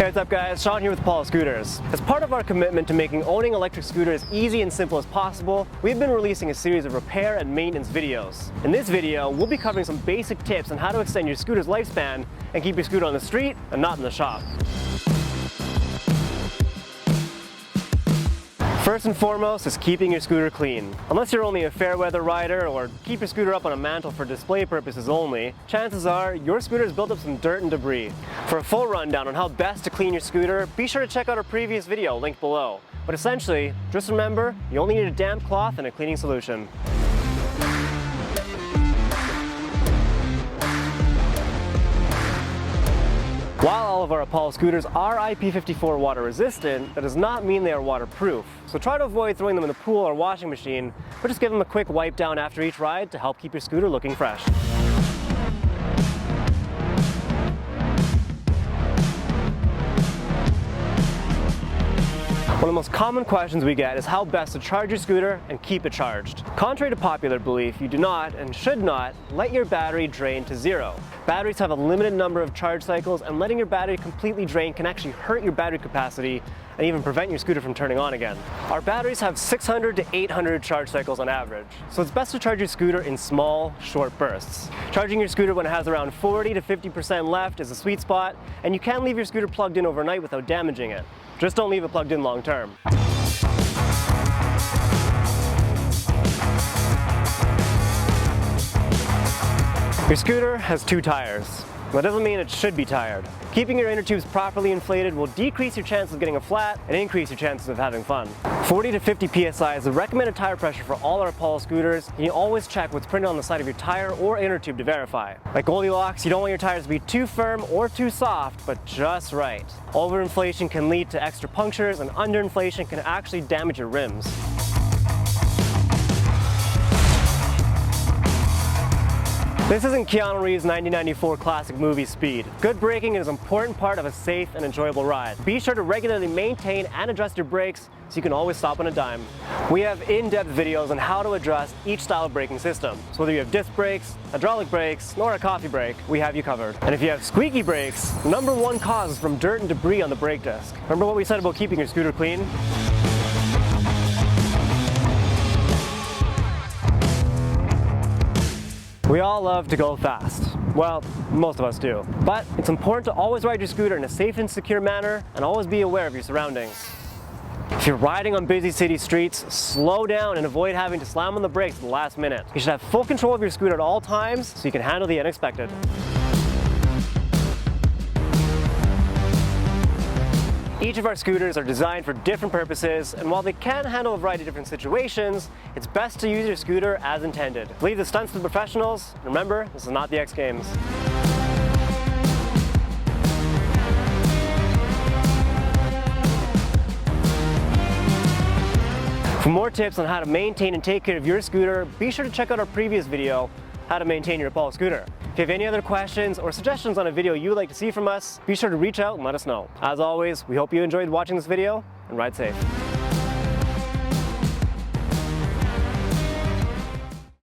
Hey, what's up guys? Sean here with Paul Scooters. As part of our commitment to making owning electric scooters easy and simple as possible, we've been releasing a series of repair and maintenance videos. In this video, we'll be covering some basic tips on how to extend your scooter's lifespan and keep your scooter on the street and not in the shop. First and foremost is keeping your scooter clean. Unless you're only a fair weather rider or keep your scooter up on a mantle for display purposes only, chances are your scooter has built up some dirt and debris. For a full rundown on how best to clean your scooter, be sure to check out our previous video linked below. But essentially, just remember, you only need a damp cloth and a cleaning solution. While all of our Apollo scooters are IP54 water resistant, that does not mean they are waterproof. So try to avoid throwing them in the pool or washing machine, but just give them a quick wipe down after each ride to help keep your scooter looking fresh. One of the most common questions we get is how best to charge your scooter and keep it charged. Contrary to popular belief, you do not and should not let your battery drain to zero. Batteries have a limited number of charge cycles, and letting your battery completely drain can actually hurt your battery capacity and even prevent your scooter from turning on again. Our batteries have 600 to 800 charge cycles on average, so it's best to charge your scooter in small, short bursts. Charging your scooter when it has around 40 to 50% left is a sweet spot, and you can leave your scooter plugged in overnight without damaging it. Just don't leave it plugged in long term. Your scooter has two tires. That doesn't mean it should be tired. Keeping your inner tubes properly inflated will decrease your chances of getting a flat and increase your chances of having fun. 40 to 50 psi is the recommended tire pressure for all our Apollo scooters, and you always check what's printed on the side of your tire or inner tube to verify. Like Goldilocks, you don't want your tires to be too firm or too soft, but just right. Overinflation can lead to extra punctures, and underinflation can actually damage your rims. This isn't Keanu Reeves' 1994 classic movie Speed. Good braking is an important part of a safe and enjoyable ride. Be sure to regularly maintain and adjust your brakes so you can always stop on a dime. We have in-depth videos on how to adjust each style of braking system. So whether you have disc brakes, hydraulic brakes, or a coffee brake, we have you covered. And if you have squeaky brakes, number one cause is from dirt and debris on the brake disc. Remember what we said about keeping your scooter clean? We all love to go fast. Well, most of us do. But it's important to always ride your scooter in a safe and secure manner, and always be aware of your surroundings. If you're riding on busy city streets, slow down and avoid having to slam on the brakes at the last minute. You should have full control of your scooter at all times so you can handle the unexpected. Each of our scooters are designed for different purposes, and while they can handle a variety of different situations, it's best to use your scooter as intended. Leave the stunts to the professionals, and remember, this is not the X Games. For more tips on how to maintain and take care of your scooter, be sure to check out our previous video, How to Maintain Your Apollo Scooter. If you have any other questions or suggestions on a video you would like to see from us, be sure to reach out and let us know. As always, we hope you enjoyed watching this video, and ride safe.